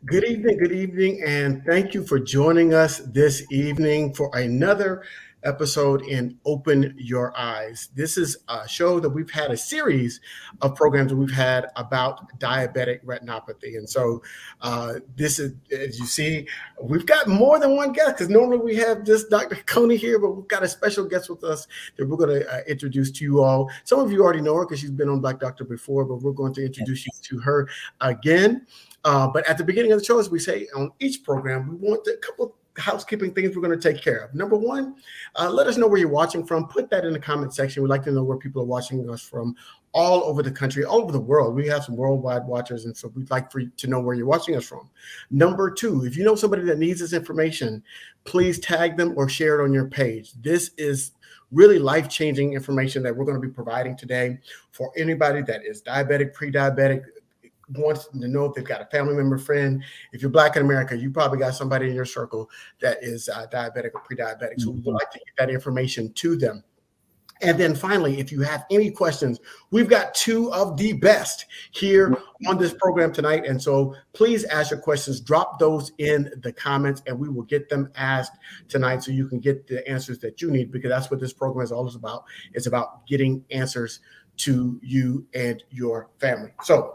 Good evening, and thank you for joining us this evening for another episode in Open Your Eyes. This is a show that we've had a series of programs that we've had about diabetic retinopathy. And so this is, as you see, we've got more than one guest because normally we have just Dr. Coney here, but we've got a special guest with us that we're going to introduce to you all. Some of you already know her because she's been on Black Doctor before, but we're going to introduce you to her again. But at the beginning of the show, as we say on each program, we want a couple housekeeping things we're going to take care of. Number one, let us know where you're watching from. Put that in the comment section. We'd like to know where people are watching us from all over the country, all over the world. We have some worldwide watchers, and so we'd like for you to know where you're watching us from. Number two, if you know somebody that needs this information, please tag them or share it on your page. This is really life-changing information that we're going to be providing today for anybody that is diabetic, pre-diabetic, wants to know if they've got a family member, friend. If you're Black in America, you probably got somebody in your circle that is diabetic or pre-diabetic. So we would like to get that information to them. And then finally, if you have any questions, we've got two of the best here on this program tonight. And so please ask your questions, drop those in the comments, and we will get them asked tonight so you can get the answers that you need, because that's what this program is all about. It's about getting answers to you and your family. So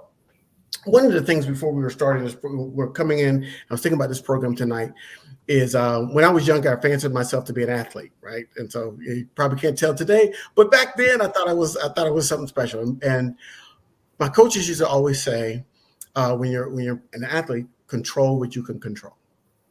one of the things before we were starting this, we're coming in, I was thinking about this program tonight, is when I was younger, I fancied myself to be an athlete, right? And so you probably can't tell today, but back then I thought it was something special. And my coaches used to always say, when you're an athlete, control what you can control,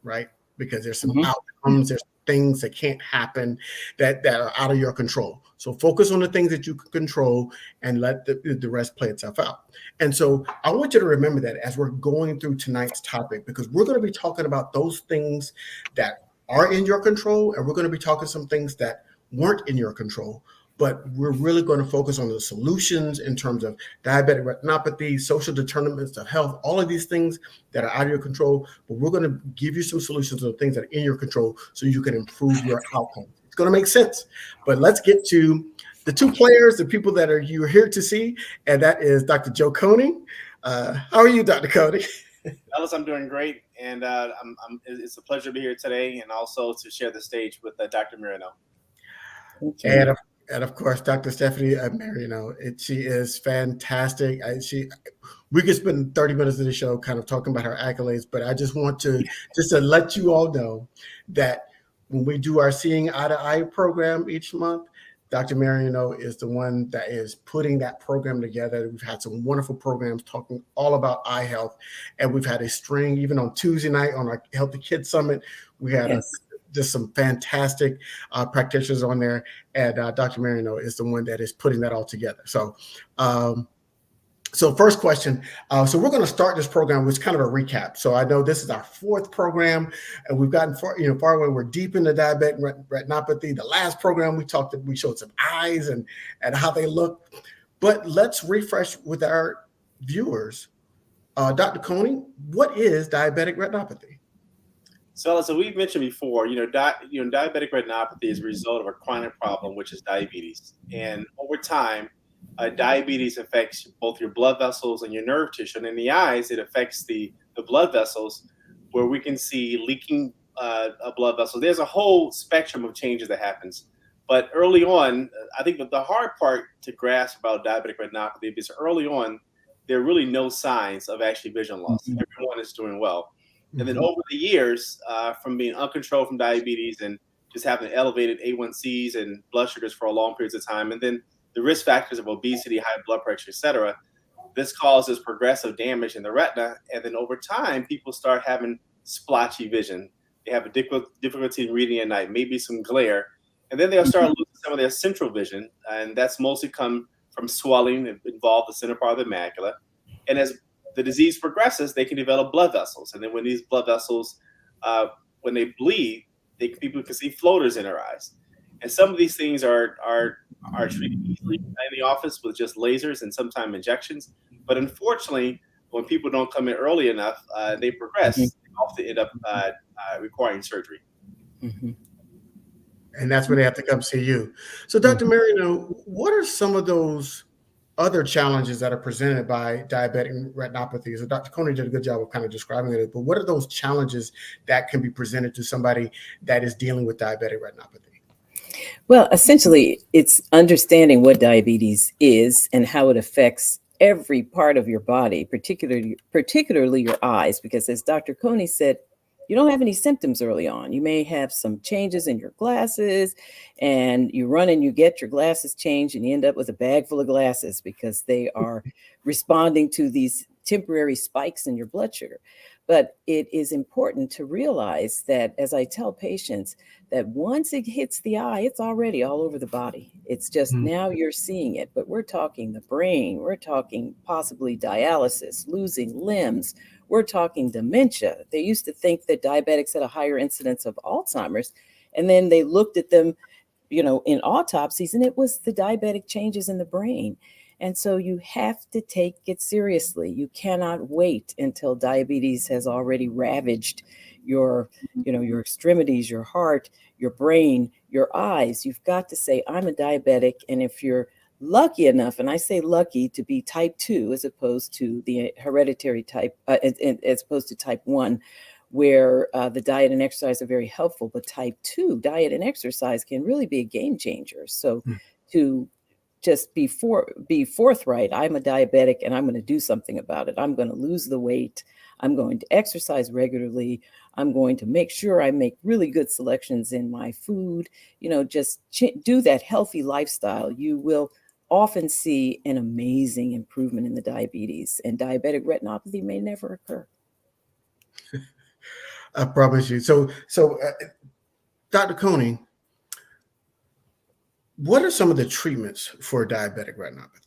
right? Because there's some outcomes, there's things that can't happen that are out of your control. So focus on the things that you can control and let the rest play itself out. And so I want you to remember that as we're going through tonight's topic, because we're going to be talking about those things that are in your control, and we're going to be talking some things that weren't in your control. But we're really going to focus on the solutions in terms of diabetic retinopathy, social determinants of health, all of these things that are out of your control. But we're going to give you some solutions to the things that are in your control so you can improve your outcomes. It's going to make sense. But let's get to the two players, the people that you're here to see, and that is Dr. Joe Coney. How are you, Dr. Coney? Alice, I'm doing great, and it's a pleasure to be here today, and also to share the stage with Dr. Marioneaux. And of course, Dr. Stephanie Marioneaux. She is fantastic. We could spend 30 minutes of the show kind of talking about her accolades, but I just want to let you all know that when we do our Seeing Eye to Eye program each month, Dr. Marioneaux is the one that is putting that program together. We've had some wonderful programs talking all about eye health, and we've had a string even on Tuesday night on our Healthy Kids Summit. We had just some fantastic practitioners on there, and Dr. Marioneaux is the one that is putting that all together. So, first question. So we're going to start this program with kind of a recap. So I know this is our fourth program, and we've gotten far away. We're deep into diabetic retinopathy. The last program we showed some eyes and how they look. But let's refresh with our viewers. Dr. Coney, what is diabetic retinopathy? So, as we've mentioned before, diabetic retinopathy is a result of a chronic problem, which is diabetes. And over time, diabetes affects both your blood vessels and your nerve tissue. And in the eyes, it affects the blood vessels, where we can see leaking blood vessels. There's a whole spectrum of changes that happens. But early on, I think that the hard part to grasp about diabetic retinopathy is early on, there are really no signs of actually vision loss. Everyone is doing well. And then over the years, from being uncontrolled from diabetes and just having elevated A1Cs and blood sugars for a long periods of time, and then the risk factors of obesity, high blood pressure, et cetera, this causes progressive damage in the retina. And then over time, people start having splotchy vision. They have a difficulty in reading at night, maybe some glare. And then they'll start losing some of their central vision. And that's mostly come from swelling that involve the center part of the macula. And as the disease progresses, they can develop blood vessels. And then when these blood vessels, when they bleed, people can see floaters in their eyes. And some of these things are treated easily in the office with just lasers and sometimes injections. But unfortunately, when people don't come in early enough, they progress. They often end up requiring surgery. And that's when they have to come see you. So, Dr. Marioneaux, what are some of those other challenges that are presented by diabetic retinopathy. So Dr. Coney did a good job of kind of describing it, but what are those challenges that can be presented to somebody that is dealing with diabetic retinopathy? Well, essentially, it's understanding what diabetes is and how it affects every part of your body, particularly your eyes, because as Dr. Coney said, you don't have any symptoms early on. You may have some changes in your glasses, and you run and you get your glasses changed, and you end up with a bag full of glasses because they are responding to these temporary spikes in your blood sugar. But it is important to realize that, as I tell patients, that once it hits the eye, it's already all over the body. It's just now you're seeing it. But we're talking the brain, we're talking possibly dialysis, losing limbs, we're talking dementia. They used to think that diabetics had a higher incidence of Alzheimer's, and then they looked at them, in autopsies, and it was the diabetic changes in the brain. And so you have to take it seriously. You cannot wait until diabetes has already ravaged your, your extremities, your heart, your brain, your eyes. You've got to say, I'm a diabetic. And if you're lucky enough, and I say lucky, to be type 2 as opposed to the hereditary type, as opposed to type 1, where the diet and exercise are very helpful, but type 2 diet and exercise can really be a game changer. So to just be forthright, I'm a diabetic and I'm going to do something about it. I'm going to lose the weight. I'm going to exercise regularly. I'm going to make sure I make really good selections in my food. Just do that healthy lifestyle. You will often see an amazing improvement in the diabetes, and diabetic retinopathy may never occur. I promise you. So Dr. Coney, what are some of the treatments for diabetic retinopathy?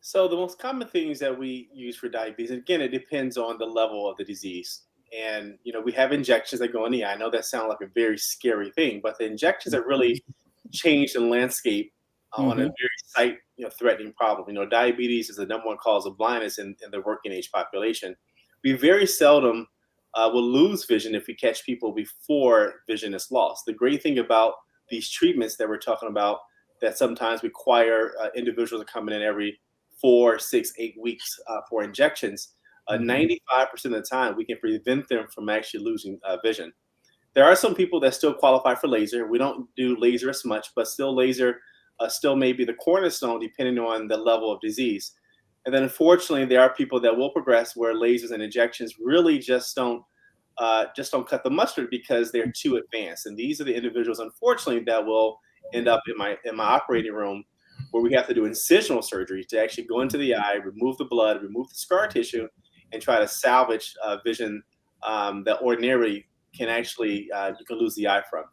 So the most common things that we use for diabetes, again, it depends on the level of the disease. And we have injections that go in the eye. I know that sounds like a very scary thing, but the injections have really changed the landscape on a very sight threatening problem. Diabetes is the number one cause of blindness in the working age population. We very seldom will lose vision if we catch people before vision is lost. The great thing about these treatments that we're talking about that sometimes require individuals to come in every 4, 6, 8 weeks for injections, 95% of the time we can prevent them from actually losing vision. There are some people that still qualify for laser. We don't do laser as much, but still laser still may be the cornerstone depending on the level of disease. And then unfortunately, there are people that will progress where lasers and injections really just don't cut the mustard because they're too advanced. And these are the individuals, unfortunately, that will end up in my operating room where we have to do incisional surgery to actually go into the eye, remove the blood, remove the scar tissue, and try to salvage vision that ordinarily can actually you can lose the eye from.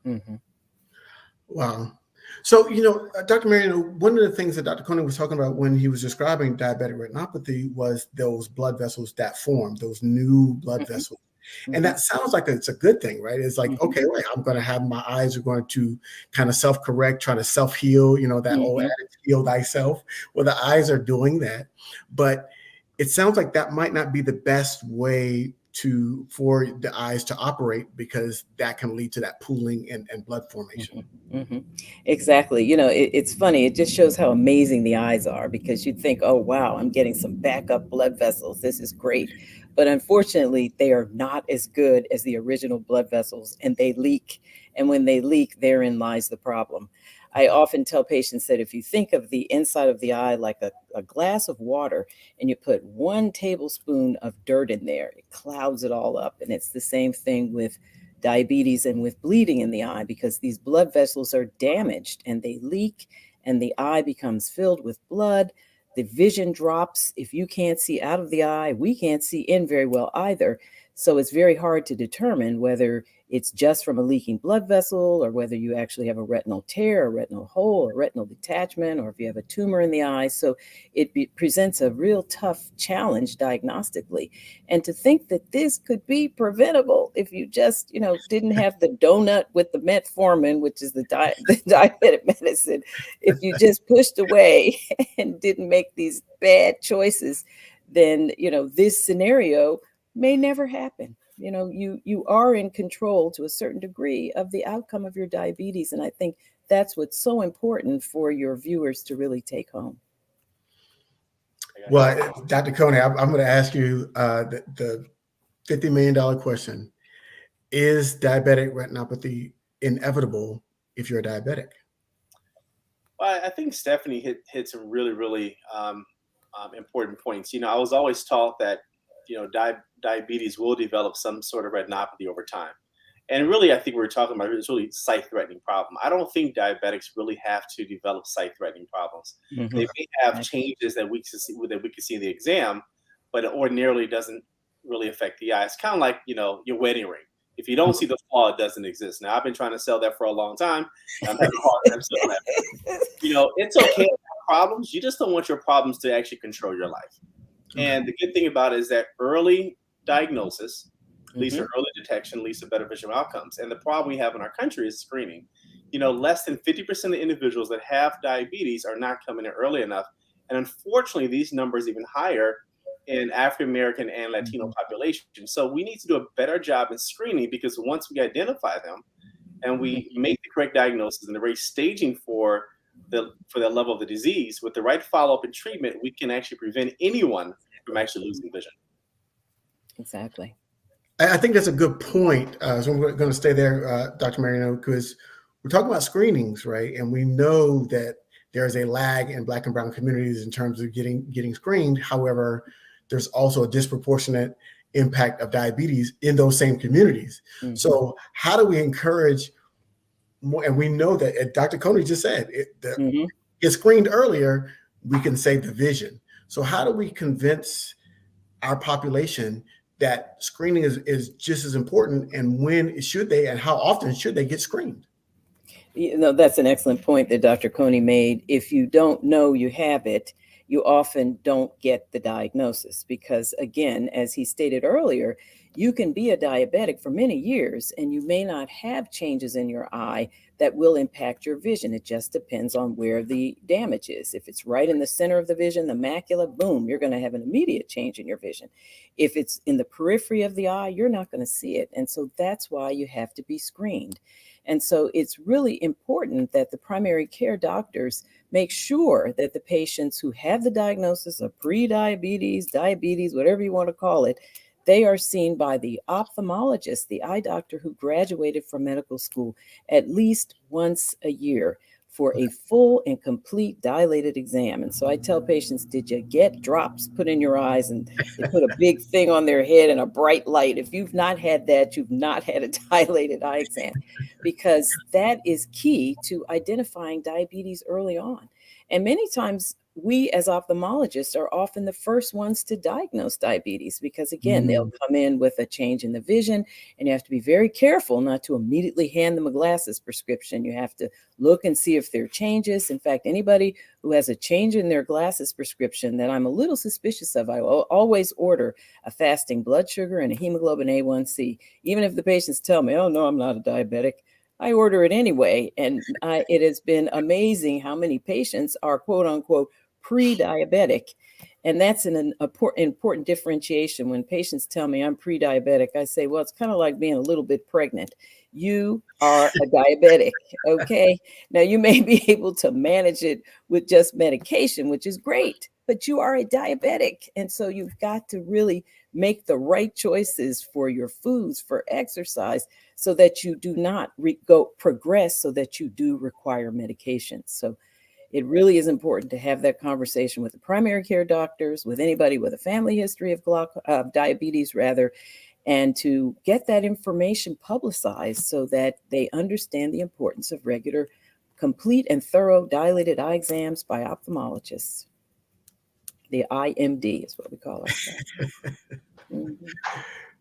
Mm-hmm. Wow. So, Dr. Marioneaux, one of the things that Dr. Coney was talking about when he was describing diabetic retinopathy was those blood vessels that form, those new blood vessels. And that sounds like it's a good thing, right? It's like, okay, wait, I'm going to have my eyes are going to kind of self-correct, trying to self-heal, that old adage, heal thyself. Well, the eyes are doing that. But it sounds like that might not be the best way for the eyes to operate, because that can lead to that pooling and blood formation. Exactly. It's funny. It just shows how amazing the eyes are, because you'd think, oh, wow, I'm getting some backup blood vessels. This is great. But unfortunately, they are not as good as the original blood vessels, and they leak. And when they leak, therein lies the problem. I often tell patients that if you think of the inside of the eye like a glass of water, and you put 1 tablespoon of dirt in there, it clouds it all up. And it's the same thing with diabetes and with bleeding in the eye, because these blood vessels are damaged and they leak, and the eye becomes filled with blood. The vision drops. If you can't see out of the eye, we can't see in very well either. So it's very hard to determine whether it's just from a leaking blood vessel, or whether you actually have a retinal tear, a retinal hole, a retinal detachment, or if you have a tumor in the eye. So it presents a real tough challenge diagnostically. And to think that this could be preventable if you just, didn't have the donut with the metformin, which is the diabetic medicine, if you just pushed away and didn't make these bad choices, then, this scenario may never happen. you are in control to a certain degree of the outcome of your diabetes. And I think that's what's so important for your viewers to really take home. Well, Dr. Coney, I'm going to ask you the $50 million question. Is diabetic retinopathy inevitable if you're a diabetic? Well, I think Stephanie hit some really, really important points. I was always taught that, diabetes will develop some sort of retinopathy over time. And really, I think we were talking about it's really sight-threatening problem. I don't think diabetics really have to develop sight-threatening problems. Mm-hmm. They may have changes that we can see in the exam, but it ordinarily doesn't really affect the eye. It's kind of like, your wedding ring. If you don't see the flaw, it doesn't exist. Now, I've been trying to sell that for a long time. And I'm having a hard time selling that. It's okay to have problems. You just don't want your problems to actually control your life. And the good thing about it is that early diagnosis leads to early detection, leads to better visual outcomes. And the problem we have in our country is screening. Less than 50% of individuals that have diabetes are not coming in early enough. And unfortunately, these numbers are even higher in African American and Latino population. So we need to do a better job in screening, because once we identify them and we make the correct diagnosis and the right staging for the level of the disease, with the right follow-up and treatment, we can actually prevent anyone from actually losing vision. Exactly. I think that's a good point. So I'm going to stay there, Dr. Marioneaux, because we're talking about screenings, right? And we know that there's a lag in Black and brown communities in terms of getting screened. However, there's also a disproportionate impact of diabetes in those same communities. Mm-hmm. So how do we encourage more? And we know that Dr. Coney just said, get screened earlier, we can save the vision. So how do we convince our population that screening is just as important, and when should they, and how often should they get screened? That's an excellent point that Dr. Coney made. If you don't know you have it, you often don't get the diagnosis, because again, as he stated earlier, you can be a diabetic for many years and you may not have changes in your eye that will impact your vision. It just depends on where the damage is. If it's right in the center of the vision, the macula, boom, you're going to have an immediate change in your vision. If it's in the periphery of the eye, you're not going to see it. And so that's why you have to be screened. And so it's really important that the primary care doctors make sure that the patients who have the diagnosis of pre-diabetes, diabetes, whatever you want to call it, they are seen by the ophthalmologist, the eye doctor who graduated from medical school, at least once a year for a full and complete dilated exam. And so I tell patients, did you get drops put in your eyes and they put a big thing on their head and a bright light? If you've not had that, you've not had a dilated eye exam, because that is key to identifying diabetes early on. And many times we as ophthalmologists are often the first ones to diagnose diabetes, because again, they'll come in with a change in the vision and you have to be very careful not to immediately hand them a glasses prescription. You have to look and see if there are changes. In fact, anybody who has a change in their glasses prescription that I'm a little suspicious of, I will always order a fasting blood sugar and a hemoglobin A1C. Even if the patients tell me, oh no, I'm not a diabetic, I order it anyway. And it has been amazing how many patients are quote unquote pre-diabetic. And that's an important differentiation. When patients tell me I'm pre-diabetic, I say, well, it's kind of like being a little bit pregnant. You are a diabetic, okay? Now, you may be able to manage it with just medication, which is great, but you are a diabetic. And so you've got to really make the right choices for your foods, for exercise, so that you do not progress, so that you do require medication. So it really is important to have that conversation with the primary care doctors, with anybody with a family history of diabetes, and to get that information publicized so that they understand the importance of regular, complete and thorough dilated eye exams by ophthalmologists. The IMD is what we call ourselves.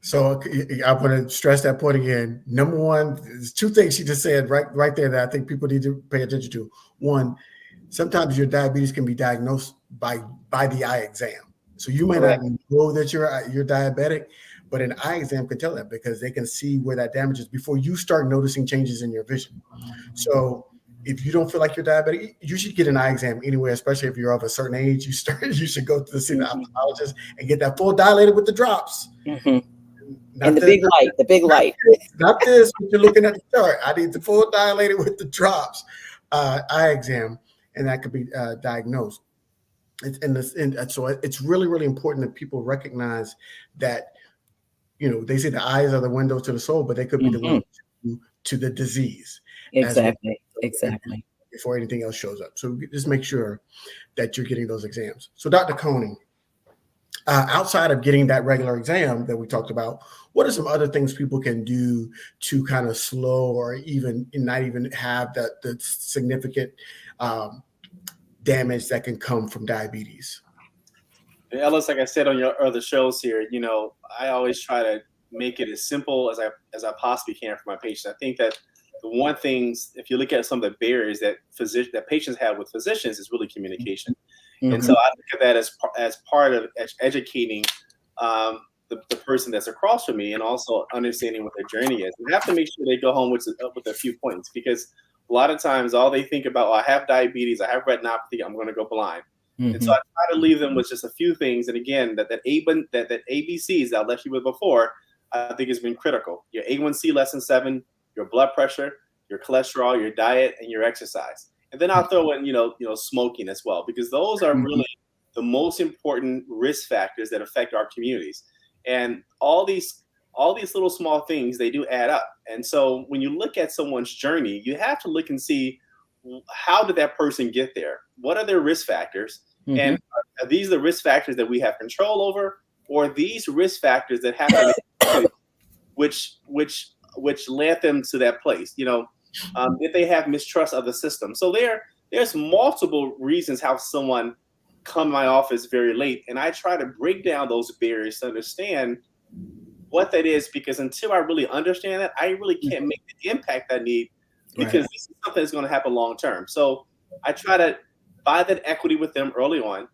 So I want to stress that point again. Number one, there's two things she just said right there that I think people need to pay attention to. One, sometimes your diabetes can be diagnosed by the eye exam. So you may not know that you're diabetic, but an eye exam can tell that, because they can see where that damage is before you start noticing changes in your vision. So if you don't feel like you're diabetic, you should get an eye exam anyway, especially if you're of a certain age. You should go to see the ophthalmologist and get that full dilated with the drops. And the big light. Not this, but you're looking at the chart. I need the full dilated with the drops eye exam, and that could be diagnosed. So it's really, really important that people recognize that, they say the eyes are the window to the soul, but they could be the window to the disease. Exactly. Well, Exactly. Before anything else shows up. So just make sure that you're getting those exams. So Dr. Coney, outside of getting that regular exam that we talked about, what are some other things people can do to kind of slow or even not even have the significant damage that can come from diabetes? Ellis, like I said on your other shows here, I always try to make it as simple as I possibly can for my patients. I think that the one things, if you look at some of the barriers that patients have with physicians, is really communication. And so I look at that as part of educating the person that's across from me, and also understanding what their journey is. We have to make sure they go home with a few points, because a lot of times all they think about, I have diabetes, I have retinopathy, I'm going to go blind. And so I try to leave them with just a few things. And again, that ABCs that I left you with before, I think has been critical. Your A1C less than 7, your blood pressure, your cholesterol, your diet, and your exercise. And then I'll throw in, smoking as well, because those are really the most important risk factors that affect our communities. And all these little small things, they do add up. And so when you look at someone's journey, you have to look and see, how did that person get there? What are their risk factors? And are these the risk factors that we have control over, or these risk factors that happen which led them to that place? If they have mistrust of the system. So there's multiple reasons how someone come to my office very late, and I try to break down those barriers to understand what that is, because until I really understand that, I really can't make the impact I need, because this is something that's going to happen long term. So I try to buy that equity with them early on,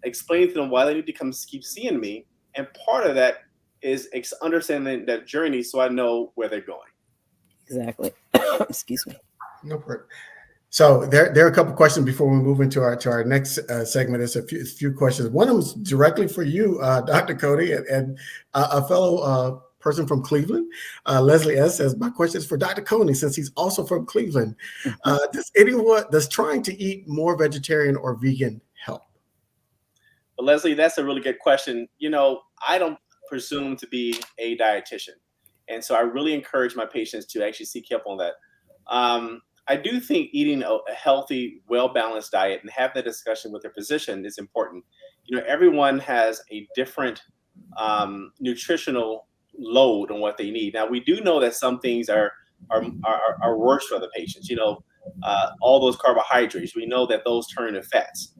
explain to them why they need to keep seeing me, and part of that is understanding that journey, so I know where they're going. Exactly. Excuse me. No problem. So there are a couple questions before we move into our next segment. There's a few questions. One of them is directly for you, Dr. Coney, and a fellow person from Cleveland, Leslie S. says, my question is for Dr. Coney, since he's also from Cleveland. Does trying to eat more vegetarian or vegan help? Well, Leslie, that's a really good question. I don't presume to be a dietitian, and so I really encourage my patients to actually seek help on that. I do think eating a healthy, well-balanced diet and have that discussion with their physician is important. Everyone has a different nutritional load on what they need. Now, we do know that some things are worse for the patients. All those carbohydrates, we know that those turn to fats.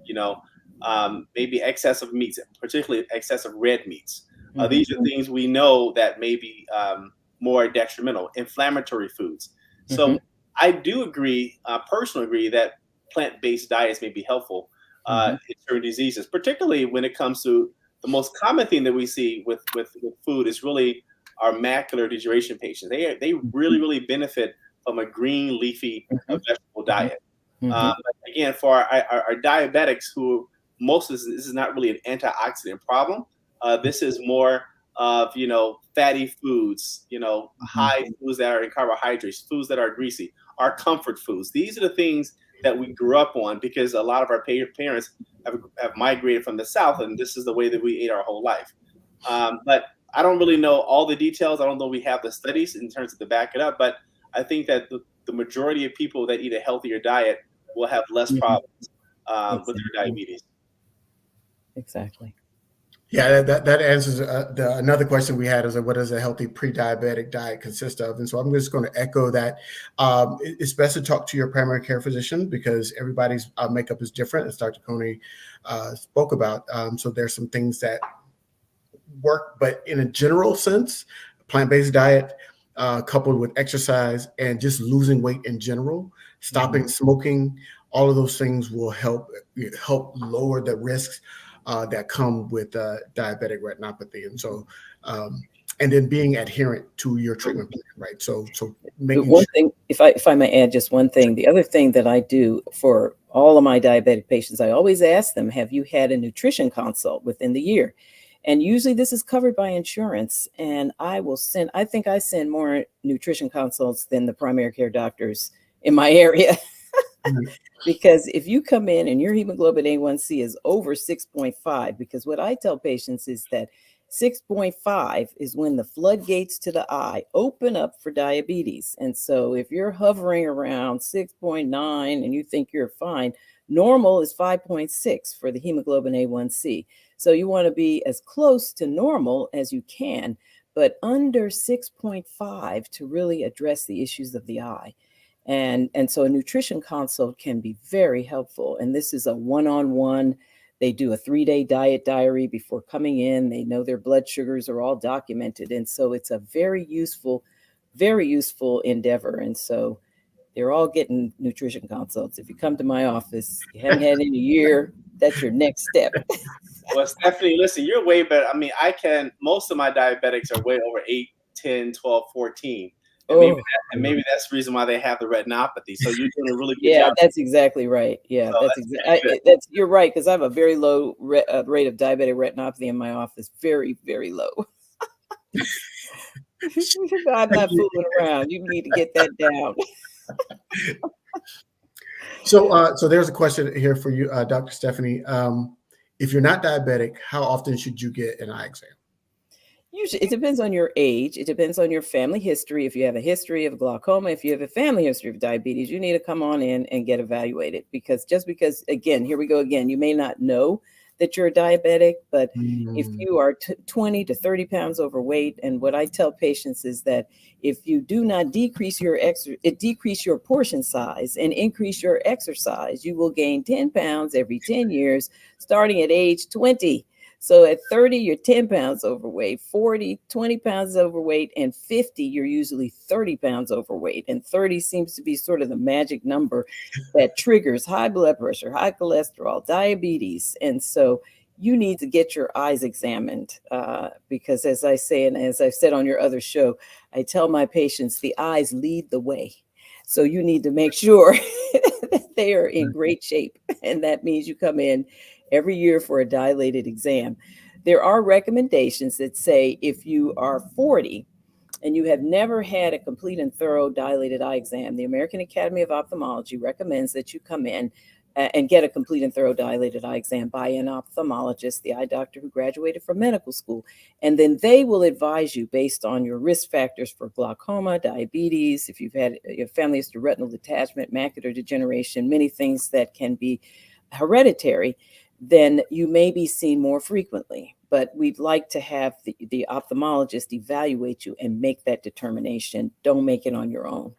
Maybe excessive meats, particularly excessive red meats. These are things we know that may be more detrimental. Inflammatory foods. So I do personally agree that plant-based diets may be helpful in certain diseases, particularly when it comes to the most common thing that we see with food is really our macular degeneration patients. They really benefit from a green, leafy vegetable diet. Again, for our diabetics, who most of this is not really an antioxidant problem. This is more of fatty foods, high foods that are in carbohydrates, foods that are greasy, our comfort foods. These are the things that we grew up on, because a lot of our parents have migrated from the South, and this is the way that we ate our whole life. But I don't really know all the details. I don't know we have the studies in terms of to back it up, but I think that the majority of people that eat a healthier diet will have less problems with their diabetes. Exactly. Yeah, that answers another question we had, is what does a healthy pre-diabetic diet consist of? And so I'm just going to echo that. It's best to talk to your primary care physician, because everybody's makeup is different, as Dr. Coney spoke about. So there's some things that work, but in a general sense, plant-based diet coupled with exercise and just losing weight in general, stopping smoking, all of those things will help lower the risks that come with diabetic retinopathy. And so, and then being adherent to your treatment plan, right? So making one thing, if I may add just one thing, the other thing that I do for all of my diabetic patients, I always ask them, have you had a nutrition consult within the year? And usually this is covered by insurance. And I think I send more nutrition consults than the primary care doctors in my area. Because if you come in and your hemoglobin A1C is over 6.5, because what I tell patients is that 6.5 is when the floodgates to the eye open up for diabetes. And so if you're hovering around 6.9 and you think you're fine, normal is 5.6 for the hemoglobin A1C. So you want to be as close to normal as you can, but under 6.5 to really address the issues of the eye. And so a nutrition consult can be very helpful. And this is a one-on-one. They do a 3-day diet diary before coming in. They know their blood sugars are all documented. And so it's a very useful endeavor. And so they're all getting nutrition consults. If you come to my office, you haven't had in a year, that's your next step. Well, Stephanie, listen, you're way better. I mean, most of my diabetics are way over 8, 10, 12, 14. And maybe that's the reason why they have the retinopathy. So you're doing a really good job. That's exactly right. Yeah, so you're right, because I have a very low rate of diabetic retinopathy in my office. Very, very low. I'm not fooling around. You need to get that down. So there's a question here for you, Dr. Stephanie. If you're not diabetic, how often should you get an eye exam? Usually, it depends on your age. It depends on your family history. If you have a history of glaucoma, if you have a family history of diabetes, you need to come on in and get evaluated. Because again, here we go again, you may not know that you're a diabetic, but if you are 20 to 30 pounds overweight, and what I tell patients is that if you do not decrease your portion size and increase your exercise, you will gain 10 pounds every 10 years, starting at age 20. So at 30, you're 10 pounds overweight, 40, 20 pounds overweight, and 50, you're usually 30 pounds overweight. And 30 seems to be sort of the magic number that triggers high blood pressure, high cholesterol, diabetes. And so you need to get your eyes examined because, as I say, and as I've said on your other show, I tell my patients the eyes lead the way. So you need to make sure that they are in great shape. And that means you come in every year for a dilated exam. There are recommendations that say if you are 40 and you have never had a complete and thorough dilated eye exam, the American Academy of Ophthalmology recommends that you come in and get a complete and thorough dilated eye exam by an ophthalmologist, the eye doctor who graduated from medical school. And then they will advise you based on your risk factors for glaucoma, diabetes, if you've had your family history of retinal detachment, macular degeneration, many things that can be hereditary, then you may be seen more frequently. But we'd like to have the ophthalmologist evaluate you and make that determination. Don't make it on your own.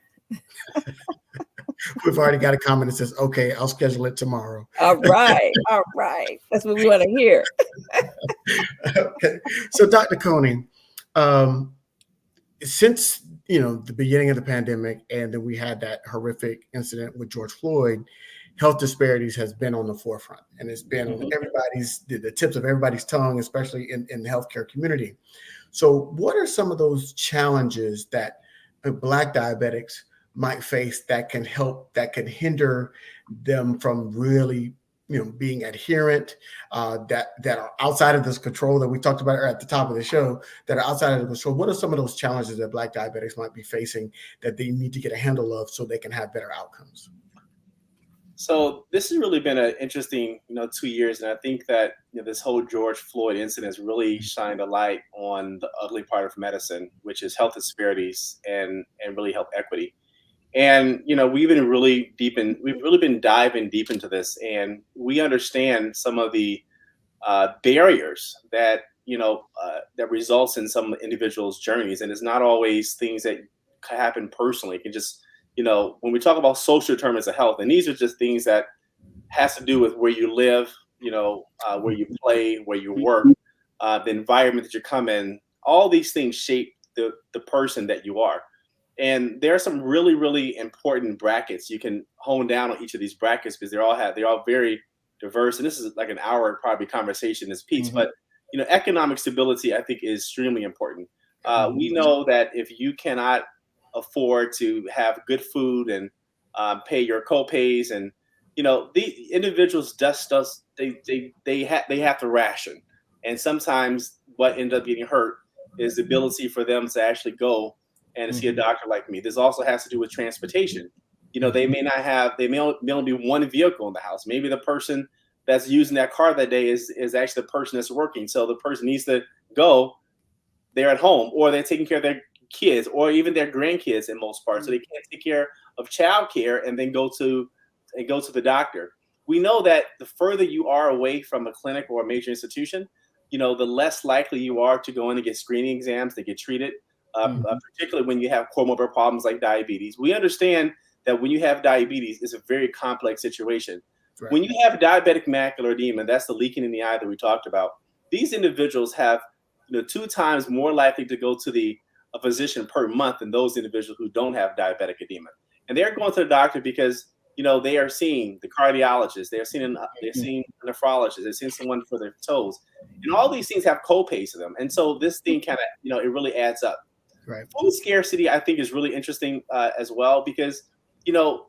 We've already got a comment that says, okay, I'll schedule it tomorrow. All right. That's what we want to hear. Okay. So Dr. Coney, since the beginning of the pandemic, and then we had that horrific incident with George Floyd, health disparities has been on the forefront, and it's been on the tips of everybody's tongue, especially in the healthcare community. So what are some of those challenges that Black diabetics might face that can hinder them from really being adherent, that are outside of this control that we talked about at the top of the show, that are outside of the control? What are some of those challenges that Black diabetics might be facing that they need to get a handle of so they can have better outcomes? So this has really been an interesting, 2 years, and I think that this whole George Floyd incident has really shined a light on the ugly part of medicine, which is health disparities and really health equity. And we've really been diving deep into this, and we understand some of the barriers that that results in some individuals' journeys, and it's not always things that happen personally. It can just when we talk about social determinants of health, and these are just things that has to do with where you live, where you play, where you work, the environment that you come in. All these things shape the person that you are. And there are some really, really important brackets. You can hone down on each of these brackets because they're all very diverse. And this is like an hour probably conversation, this piece. But economic stability, I think, is extremely important. We know that if you cannot afford to have good food and pay your co-pays, and the individuals they have to ration. And sometimes what ended up getting hurt is the ability for them to actually go and see a doctor like me. This also has to do with transportation. They may not have, they may only be one vehicle in the house. Maybe the person that's using that car that day is actually the person that's working. So the person needs to go, they're at home, or they're taking care of their kids or even their grandkids in most parts. So they can't take care of childcare and then go to the doctor. We know that the further you are away from a clinic or a major institution, the less likely you are to go in and get screening exams, to get treated, particularly when you have comorbid problems like diabetes. We understand that when you have diabetes, it's a very complex situation. Right. When you have diabetic macular edema, that's the leaking in the eye that we talked about, these individuals have 2 times more likely to go to a physician per month than those individuals who don't have diabetic edema. And they're going to the doctor because they are seeing the cardiologist, they're seeing a nephrologist, they're seeing someone for their toes, and all these things have co-pays to them. And so this thing kind of it really adds up. Right. Food scarcity, I think, is really interesting as well, because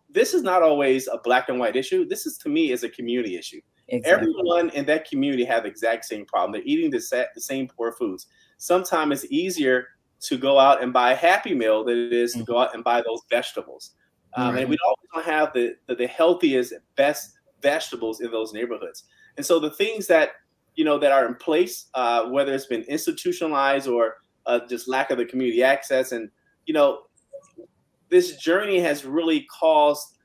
this is not always a black and white issue. This is, to me, is a community issue. Exactly. Everyone in that community have the exact same problem. They're eating the same poor foods. Sometimes it's easier to go out and buy a Happy Meal than it is to go out and buy those vegetables. And we don't have the healthiest, best vegetables in those neighborhoods. And so the things that that are in place, whether it's been institutionalized or just lack of the community access, and this journey has really caused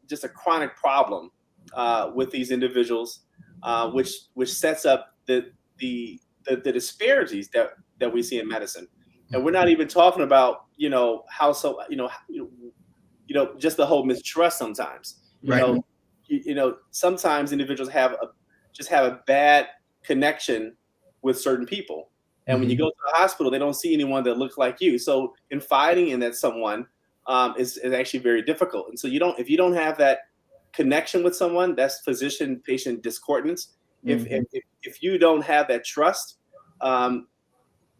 just a chronic problem with these individuals, which sets up the disparities that we see in medicine. And we're not even talking about how just the whole mistrust sometimes. Right. Sometimes individuals have a bad connection with certain people. And when you go to the hospital, they don't see anyone that looks like you. So confiding in that someone is actually very difficult. And so if you don't have that connection with someone, that's physician-patient discordance. If you don't have that trust,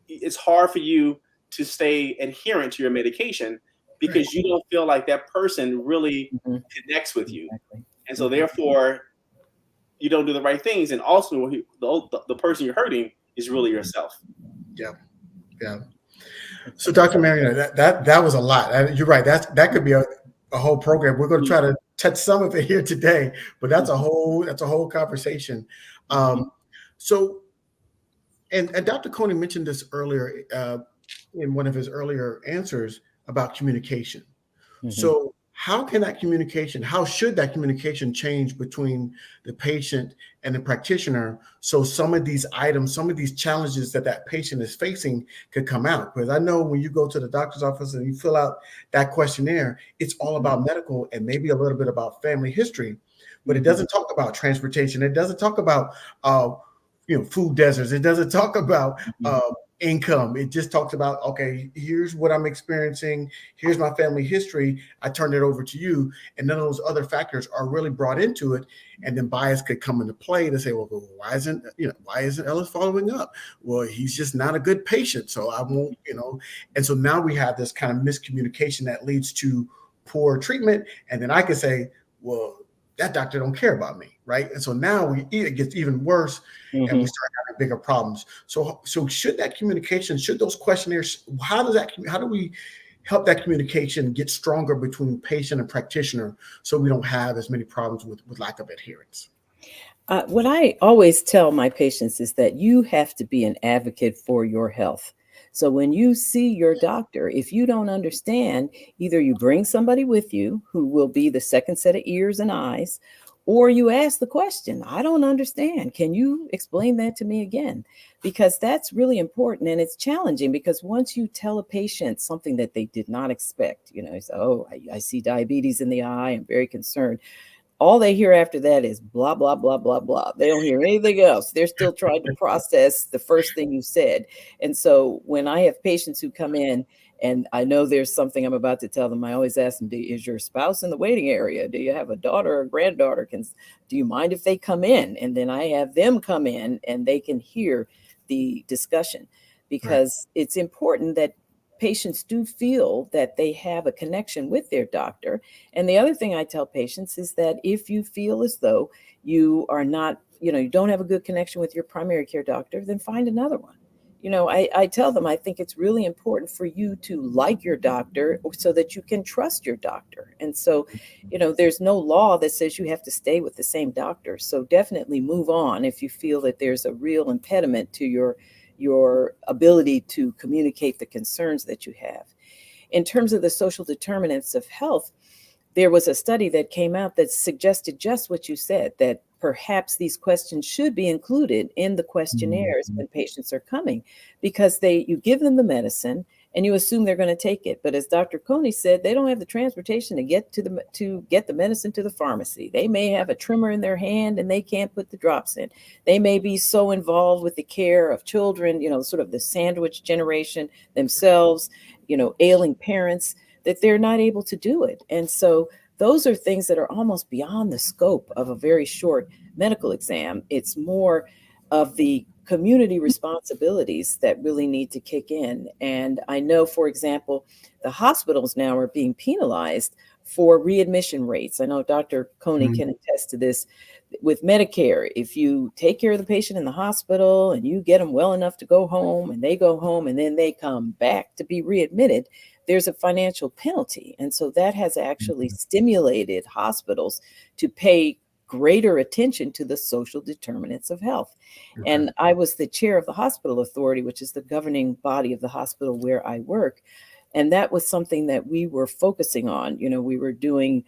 it's hard for you to stay adherent to your medication, because you don't feel like that person really connects with you. And so therefore, you don't do the right things. And also, the person you're hurting is really yourself. Yeah. So Dr. Marioneaux, that was a lot. You're right. That could be a whole program. We're going to try to touch some of it here today, but that's a whole conversation. So, and Dr. Coney mentioned this earlier in one of his earlier answers about communication. So how should that communication change between the patient and the practitioner, so some of these items, some of these challenges that patient is facing could come out? Because I know when you go to the doctor's office and you fill out that questionnaire, it's all about medical and maybe a little bit about family history, but it doesn't talk about transportation. It doesn't talk about food deserts. It doesn't talk about income. It just talks about, okay, here's what I'm experiencing. Here's my family history. I turned it over to you. And none of those other factors are really brought into it. And then bias could come into play to say, well, why isn't Ellis following up? Well, he's just not a good patient. So I won't, and so now we have this kind of miscommunication that leads to poor treatment. And then I can say, well, that doctor don't care about me, right? And so now it gets even worse, and we start having bigger problems. So should that communication, should those questionnaires, how do we help that communication get stronger between patient and practitioner, so we don't have as many problems with lack of adherence? What I always tell my patients is that you have to be an advocate for your health. So when you see your doctor, if you don't understand, either you bring somebody with you who will be the second set of ears and eyes, or you ask the question, I don't understand. Can you explain that to me again? Because that's really important. And it's challenging, because once you tell a patient something that they did not expect, say, oh, I see diabetes in the eye, I'm very concerned. All they hear after that is blah, blah, blah, blah, blah. They don't hear anything else. They're still trying to process the first thing you said. And so when I have patients who come in and I know there's something I'm about to tell them, I always ask them, is your spouse in the waiting area? Do you have a daughter or a granddaughter? Do you mind if they come in? And then I have them come in and they can hear the discussion, because it's important that patients do feel that they have a connection with their doctor. And the other thing I tell patients is that if you feel as though you are not, you don't have a good connection with your primary care doctor, then find another one. I tell them I think it's really important for you to like your doctor so that you can trust your doctor. And so, there's no law that says you have to stay with the same doctor. So definitely move on if you feel that there's a real impediment to your ability to communicate the concerns that you have. In terms of the social determinants of health, there was a study that came out that suggested just what you said, that perhaps these questions should be included in the questionnaires when patients are coming, because you give them the medicine and you assume they're going to take it. But as Dr. Coney said, they don't have the transportation to get the medicine to the pharmacy. They may have a trimmer in their hand and they can't put the drops in. They may be so involved with the care of children, sort of the sandwich generation themselves, ailing parents, that they're not able to do it. And so those are things that are almost beyond the scope of a very short medical exam. It's more of the community responsibilities that really need to kick in. And I know, for example, the hospitals now are being penalized for readmission rates. I know Dr. Coney can attest to this. With Medicare, if you take care of the patient in the hospital and you get them well enough to go home, and they go home and then they come back to be readmitted, there's a financial penalty. And so that has actually stimulated hospitals to pay greater attention to the social determinants of health. Okay. And I was the chair of the hospital authority, which is the governing body of the hospital where I work. And that was something that we were focusing on. We were doing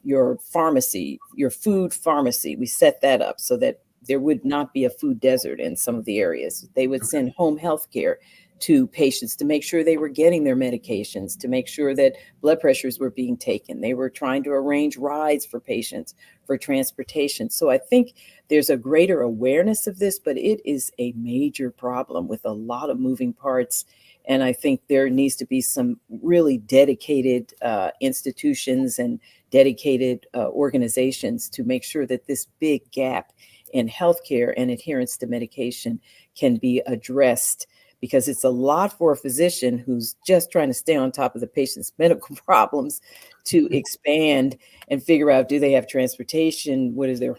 your pharmacy, your food pharmacy. We set that up so that there would not be a food desert in some of the areas. They would send home health care to patients to make sure they were getting their medications, to make sure that blood pressures were being taken. They were trying to arrange rides for patients for transportation. So I think there's a greater awareness of this, but it is a major problem with a lot of moving parts. And I think there needs to be some really dedicated institutions and dedicated organizations to make sure that this big gap in healthcare and adherence to medication can be addressed, because it's a lot for a physician who's just trying to stay on top of the patient's medical problems to expand and figure out, do they have transportation? What is their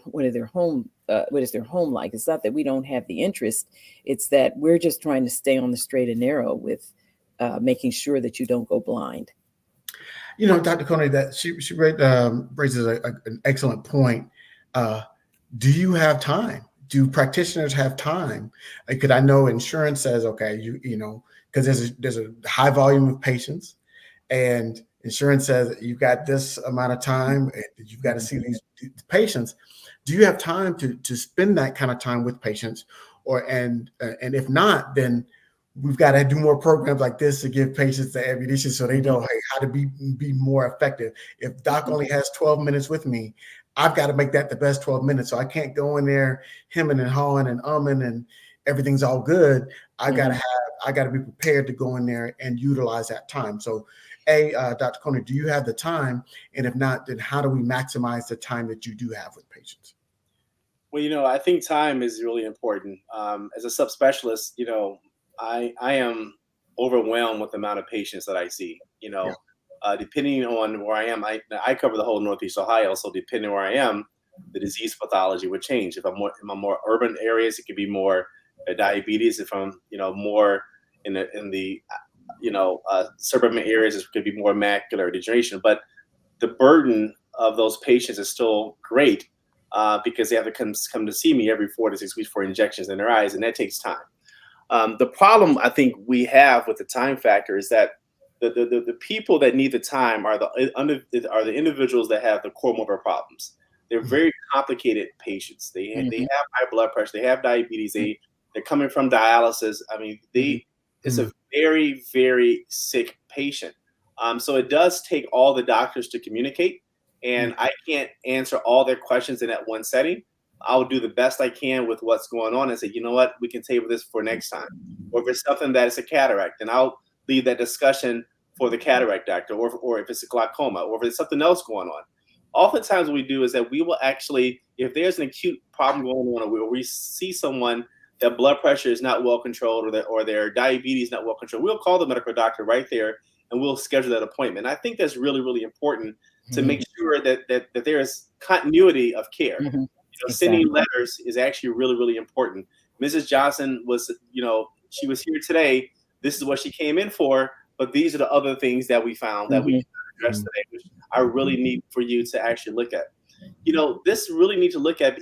home like? It's not that we don't have the interest. It's that we're just trying to stay on the straight and narrow with making sure that you don't go blind. Dr. Coney, that she raises an excellent point. Do you have time? Do practitioners have time? Because I know insurance says, okay, because there's a high volume of patients, and insurance says you've got this amount of time, and you've got to see these patients. Do you have time to spend that kind of time with patients? And if not, then we've got to do more programs like this to give patients the ammunition so they know how to be more effective. If doc only has 12 minutes with me, I've got to make that the best 12 minutes. So I can't go in there hemming and hawing and umming and everything's all good. I got to be prepared to go in there and utilize that time. So Dr. Coney, do you have the time? And if not, then how do we maximize the time that you do have with patients? Well, I think time is really important. As a subspecialist, I am overwhelmed with the amount of patients that I see. Depending on where I am, I cover the whole Northeast Ohio. So depending where I am, the disease pathology would change. If I'm more urban areas, it could be more diabetes. If I'm more in the suburban areas, it could be more macular degeneration. But the burden of those patients is still great because they have to come to see me every 4 to 6 weeks for injections in their eyes, and that takes time. The problem I think we have with the time factor is that the people that need the time are the individuals that have the comorbid problems. They're very complicated patients. They have high blood pressure. They have diabetes. They're coming from dialysis. I mean, it's a very, very sick patient. So it does take all the doctors to communicate, and I can't answer all their questions in that one setting. I'll do the best I can with what's going on and say, you know what, we can table this for next time. Or if it's something that is a cataract, then I'll leave that discussion for the cataract doctor, or if it's a glaucoma, or if it's something else going on. Oftentimes what we do is that we will actually, if there's an acute problem going on, or we see someone their blood pressure is not well controlled, or their diabetes not well controlled, we'll call the medical doctor right there and we'll schedule that appointment. I think that's really, really important to make sure that there is continuity of care. Mm-hmm. Sending letters is actually really, really important. Mrs. Johnson was, she was here today. This is what she came in for, but these are the other things that we found that we addressed today, which I really need for you to actually look at. This really need to look at.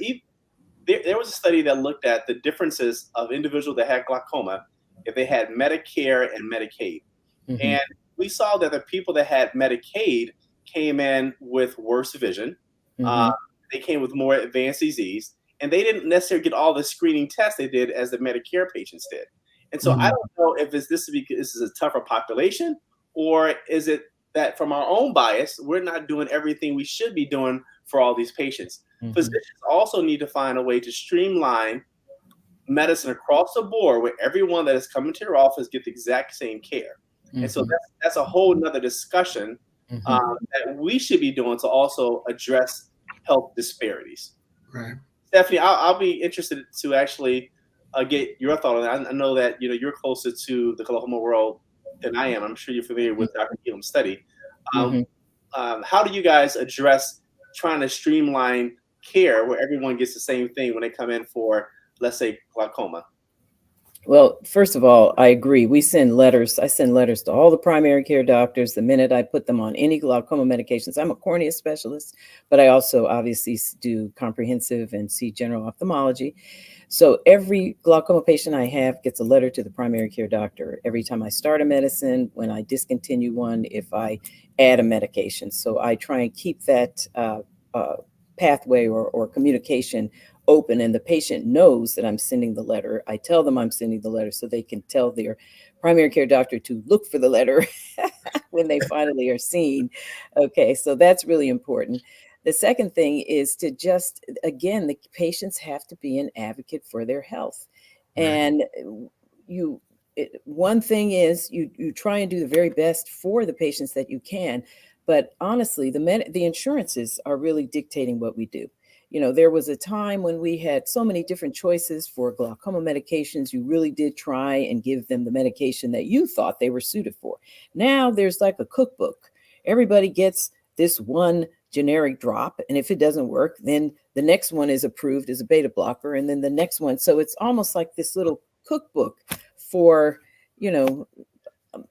There was a study that looked at the differences of individuals that had glaucoma if they had Medicare and Medicaid. And we saw that the people that had Medicaid came in with worse vision. They came with more advanced disease, and they didn't necessarily get all the screening tests they did as the Medicare patients did. And so I don't know if this is because this is a tougher population, or is it that from our own bias, we're not doing everything we should be doing for all these patients. Physicians also need to find a way to streamline medicine across the board, where everyone that is coming to your office get the exact same care. And so that's a whole nother discussion that we should be doing to also address health disparities. Right. Stephanie, I'll be interested to actually get your thought on that. I know that you're closer to the glaucoma world than I am. I'm sure you're familiar with Dr. Elam's study. How do you guys address trying to streamline care where everyone gets the same thing when they come in for, let's say, glaucoma? Well, first of all, I agree. We send letters. I send letters to all the primary care doctors the minute I put them on any glaucoma medications. I'm a cornea specialist, but I also obviously do comprehensive and see general ophthalmology. So every glaucoma patient I have gets a letter to the primary care doctor every time I start a medicine, when I discontinue one, if I add a medication. So I try and keep that pathway or communication open, and the patient knows that I'm sending the letter. I tell them I'm sending the letter so they can tell their primary care doctor to look for the letter when they finally are seen. Okay, so that's really important. The second thing is to just, again, the patients have to be an advocate for their health. And one thing is you try and do the very best for the patients that you can, but honestly, the insurances are really dictating what we do. There was a time when we had so many different choices for glaucoma medications. You really did try and give them the medication that you thought they were suited for. Now there's like a cookbook. Everybody gets this one generic drop, and if it doesn't work, then the next one is approved as a beta blocker, and then the next one. So it's almost like this little cookbook for,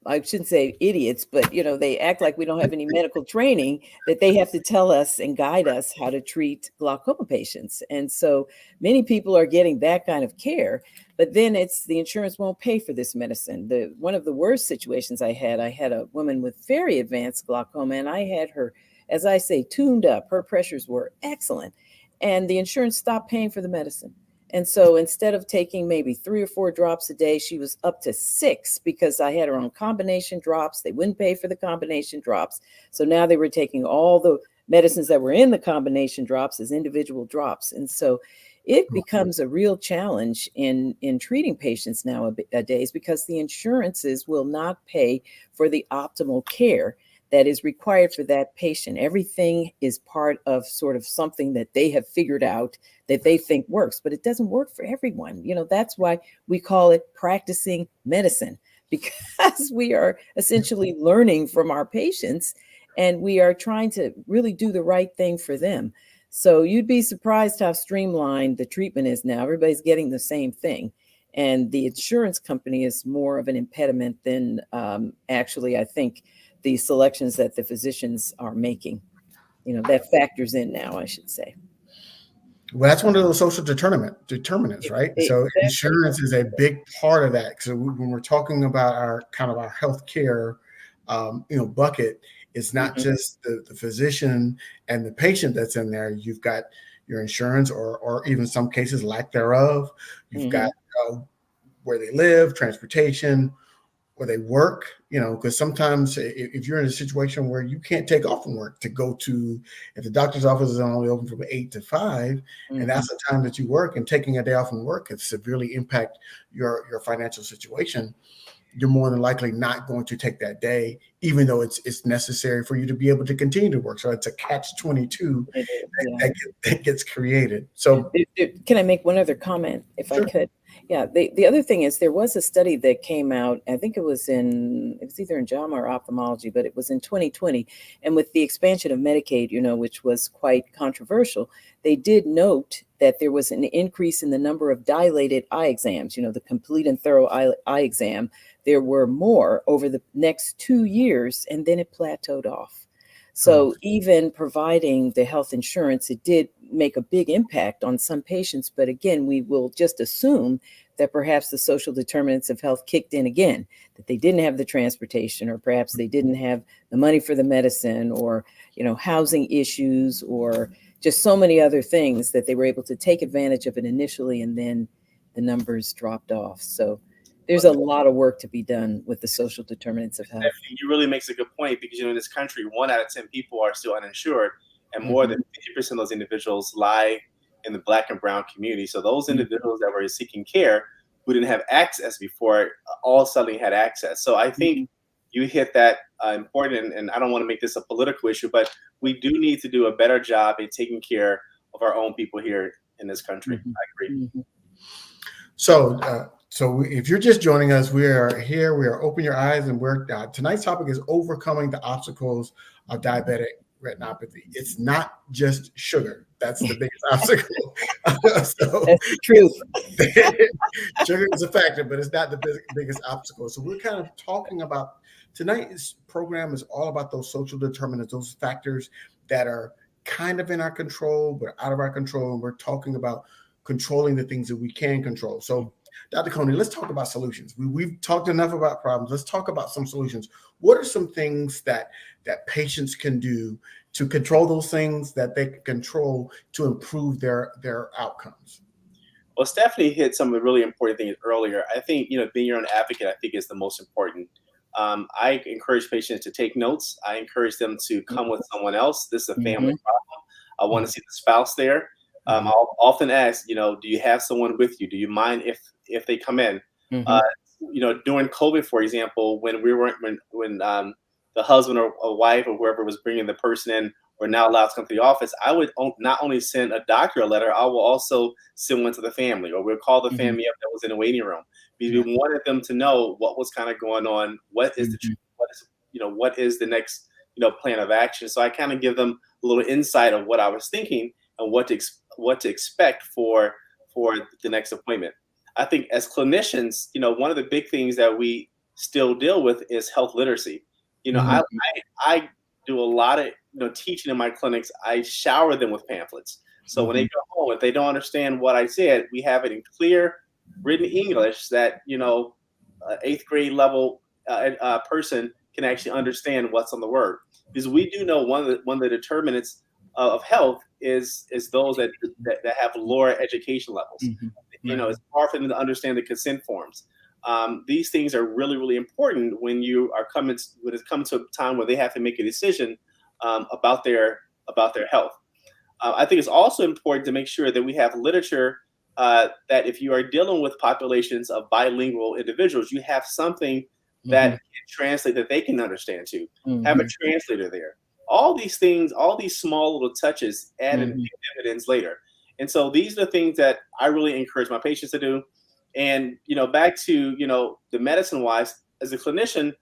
I shouldn't say idiots, but they act like we don't have any medical training, that they have to tell us and guide us how to treat glaucoma patients. And so many people are getting that kind of care, but then the insurance won't pay for this medicine. One of the worst situations I had a woman with very advanced glaucoma, and I had her, as I say, tuned up. Her pressures were excellent, and the insurance stopped paying for the medicine. And so instead of taking maybe 3 or 4 drops a day, she was up to 6 because I had her on combination drops. They wouldn't pay for the combination drops. So now they were taking all the medicines that were in the combination drops as individual drops. And so it becomes a real challenge in treating patients nowadays, because the insurances will not pay for the optimal care that is required for that patient. Everything is part of sort of something that they have figured out that they think works, but it doesn't work for everyone. That's why we call it practicing medicine, because we are essentially learning from our patients, and we are trying to really do the right thing for them. So you'd be surprised how streamlined the treatment is now. Everybody's getting the same thing. And the insurance company is more of an impediment than actually, I think, the selections that the physicians are making. That factors in now, I should say. Well, that's one of those social determinants, right? Exactly. So insurance is a big part of that. So when we're talking about our healthcare, bucket, it's not just the physician and the patient that's in there. You've got your insurance, or even some cases lack thereof. You've got where they live, transportation, where they work, because sometimes if you're in a situation where you can't take off from work to go to, if the doctor's office is only open from 8 to 5, and that's the time that you work, and taking a day off from work can severely impact your financial situation. you're more than likely not going to take that day, even though it's necessary for you to be able to continue to work. So it's a catch-22 that gets created. So can I make one other comment, if sure. I could? Yeah, the other thing is there was a study that came out, I think it was either in JAMA or ophthalmology, but it was in 2020. And with the expansion of Medicaid, which was quite controversial, they did note that there was an increase in the number of dilated eye exams, the complete and thorough eye exam. There were more over the next 2 years, and then it plateaued off. So even providing the health insurance, it did make a big impact on some patients. But again, we will just assume that perhaps the social determinants of health kicked in again, that they didn't have the transportation, or perhaps they didn't have the money for the medicine, or, housing issues, or just so many other things that they were able to take advantage of it initially, and then the numbers dropped off. So there's a lot of work to be done with the social determinants of health. You really makes a good point, because in this country, 1 out of 10 people are still uninsured, and more than 50% of those individuals lie in the Black and brown community. So those individuals that were seeking care, who didn't have access before, all suddenly had access. So I think you hit that important, and I don't want to make this a political issue, but we do need to do a better job in taking care of our own people here in this country. I agree. So if you're just joining us, we are here. We are Open Your Eyes, and tonight's topic is overcoming the obstacles of diabetic retinopathy. It's not just sugar. That's the biggest obstacle. That's the truth. Sugar is a factor, but it's not the biggest obstacle. So we're kind of talking about, tonight's program is all about those social determinants, those factors that are kind of in our control, but out of our control. And we're talking about controlling the things that we can control. So Dr. Coney, let's talk about solutions. We've talked enough about problems. Let's talk about some solutions. What are some things that patients can do to control those things that they can control to improve their outcomes? Well, Stephanie hit some of the really important things earlier. I think, being your own advocate, I think, is the most important. I encourage patients to take notes. I encourage them to come with someone else. This is a family problem. I want to see the spouse there. I'll often ask, do you have someone with you? Do you mind if they come in? During COVID, for example, when the husband or wife or whoever was bringing the person in were now allowed to come to the office, I would not only send a doctor a letter, I will also send one to the family, or we'll call the family up that was in the waiting room, because we wanted them to know what was kind of going on, what is what is the next plan of action. So I kind of give them a little insight of what I was thinking and what to expect for the next appointment. I think as clinicians, one of the big things that we still deal with is health literacy. I do a lot of teaching in my clinics. I shower them with pamphlets. So when they go home, if they don't understand what I said, we have it in clear written English that 8th grade level person can actually understand what's on the word. Because we do know one of the determinants of health is those that have lower education levels. It's hard for them to understand the consent forms. These things are really, really important when it's come to a time where they have to make a decision about their health. I think it's also important to make sure that we have literature that if you are dealing with populations of bilingual individuals, you have something that can translate, that they can understand too. Have a translator there. All these things, all these small little touches add in dividends later. And so these are the things that I really encourage my patients to do. And, back to, the medicine wise, as a clinician,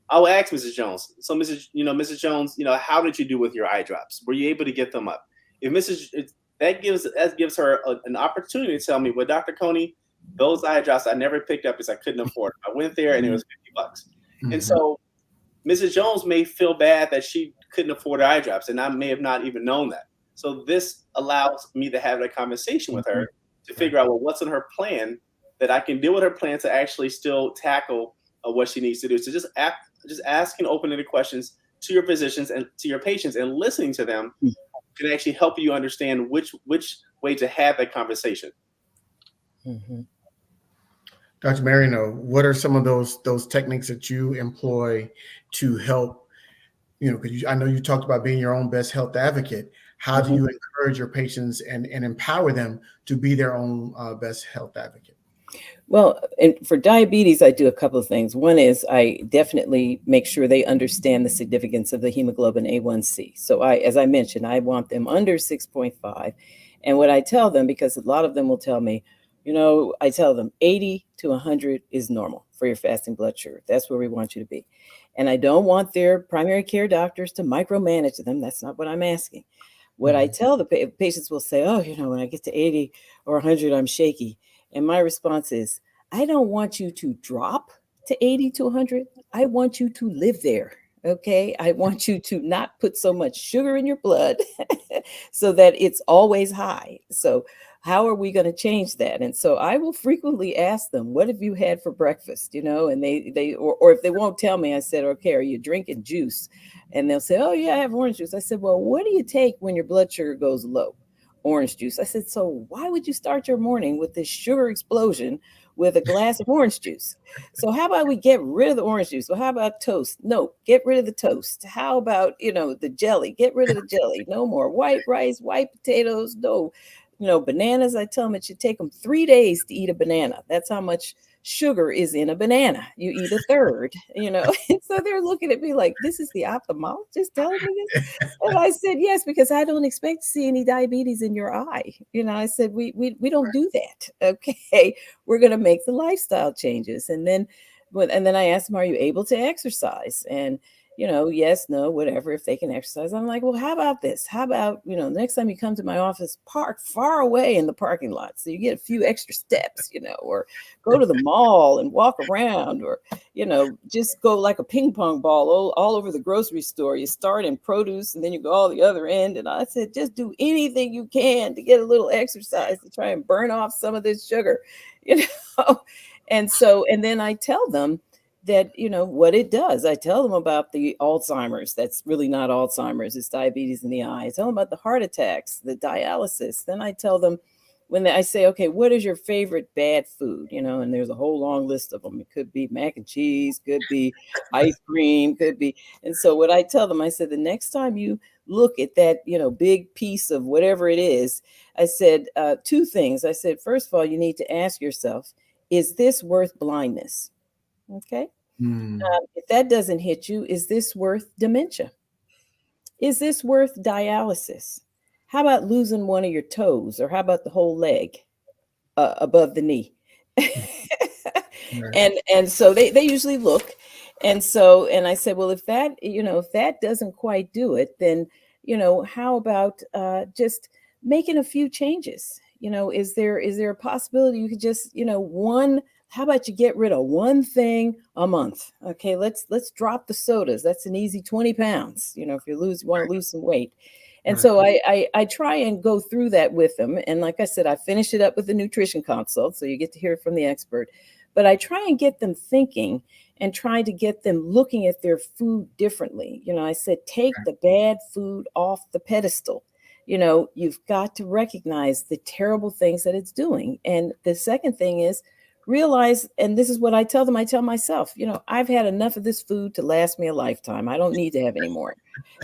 I'll ask Mrs. Jones. So Mrs. Jones, how did you do with your eye drops? Were you able to get them up? That gives her an opportunity to tell me, well, Dr. Coney, those eye drops I never picked up because I couldn't afford them. I went there and it was $50. And so Mrs. Jones may feel bad that she couldn't afford her eye drops, and I may have not even known that. So this allows me to have a conversation with her to figure out, well, what's in her plan that I can deal with her plan to actually still tackle what she needs to do. So just asking open-ended questions to your physicians and to your patients, and listening to them can actually help you understand which way to have that conversation. Dr. Marioneaux, what are some of those techniques that you employ to help, because I know you talked about being your own best health advocate. How do you encourage your patients and empower them to be their own best health advocate? Well, and for diabetes, I do a couple of things. One is I definitely make sure they understand the significance of the hemoglobin A1C. So as I mentioned, I want them under 6.5. And what I tell them, because a lot of them will tell me, I tell them 80 to 100 is normal for your fasting blood sugar. That's where we want you to be. And I don't want their primary care doctors to micromanage them. That's not what I'm asking. What I tell the patients will say, oh, when I get to 80 or 100, I'm shaky. And my response is, I don't want you to drop to 80 to 100. I want you to live there. Okay. I want you to not put so much sugar in your blood so that it's always high. So, how are we going to change that? And so I will frequently ask them, what have you had for breakfast? And or if they won't tell me, I said, okay, are you drinking juice? And they'll say, oh, yeah, I have orange juice. I said, well, what do you take when your blood sugar goes low? Orange juice. I said, so why would you start your morning with this sugar explosion with a glass of orange juice? So how about we get rid of the orange juice? Well, how about toast? No, get rid of the toast. How about, the jelly? Get rid of the jelly. No more white rice, white potatoes. No, bananas. I tell them it should take them 3 days to eat a banana. That's how much sugar is in a banana. You eat a third, And so they're looking at me like, this is the ophthalmologist telling me this? And I said, yes, because I don't expect to see any diabetes in your eye. I said, we don't do that. Okay. We're going to make the lifestyle changes. And then I asked them, are you able to exercise? And yes, no, whatever, if they can exercise. I'm like, well, how about this? How about, next time you come to my office, park far away in the parking lot so you get a few extra steps, or go to the mall and walk around, or, just go like a ping pong ball all over the grocery store. You start in produce and then you go all the other end. And I said, just do anything you can to get a little exercise to try and burn off some of this sugar, And then I tell them that, what it does. I tell them about the Alzheimer's. That's really not Alzheimer's. It's diabetes in the eye. I tell them about the heart attacks, the dialysis. Then I tell them I say, okay, what is your favorite bad food? And there's a whole long list of them. It could be mac and cheese, could be ice cream, could be. And so what I tell them, I said, the next time you look at that, big piece of whatever it is, I said, two things. I said, first of all, you need to ask yourself, is this worth blindness? Okay. If that doesn't hit you, is this worth dementia? Is this worth dialysis? How about losing one of your toes, or how about the whole leg above the knee? Right. And so they usually look. And I said, well, if that doesn't quite do it, then, how about just making a few changes? Is there a possibility you could just, how about you get rid of one thing a month? Okay, let's drop the sodas. That's an easy 20 pounds, if you want to lose some weight. And Right. so I try and go through that with them. And like I said, I finish it up with a nutrition consult. So you get to hear it from the expert. But I try and get them thinking and try to get them looking at their food differently. I said, take the bad food off the pedestal. You've got to recognize the terrible things that it's doing. And the second thing is realize, and this is what I tell them, I tell myself, I've had enough of this food to last me a lifetime. I don't need to have any more,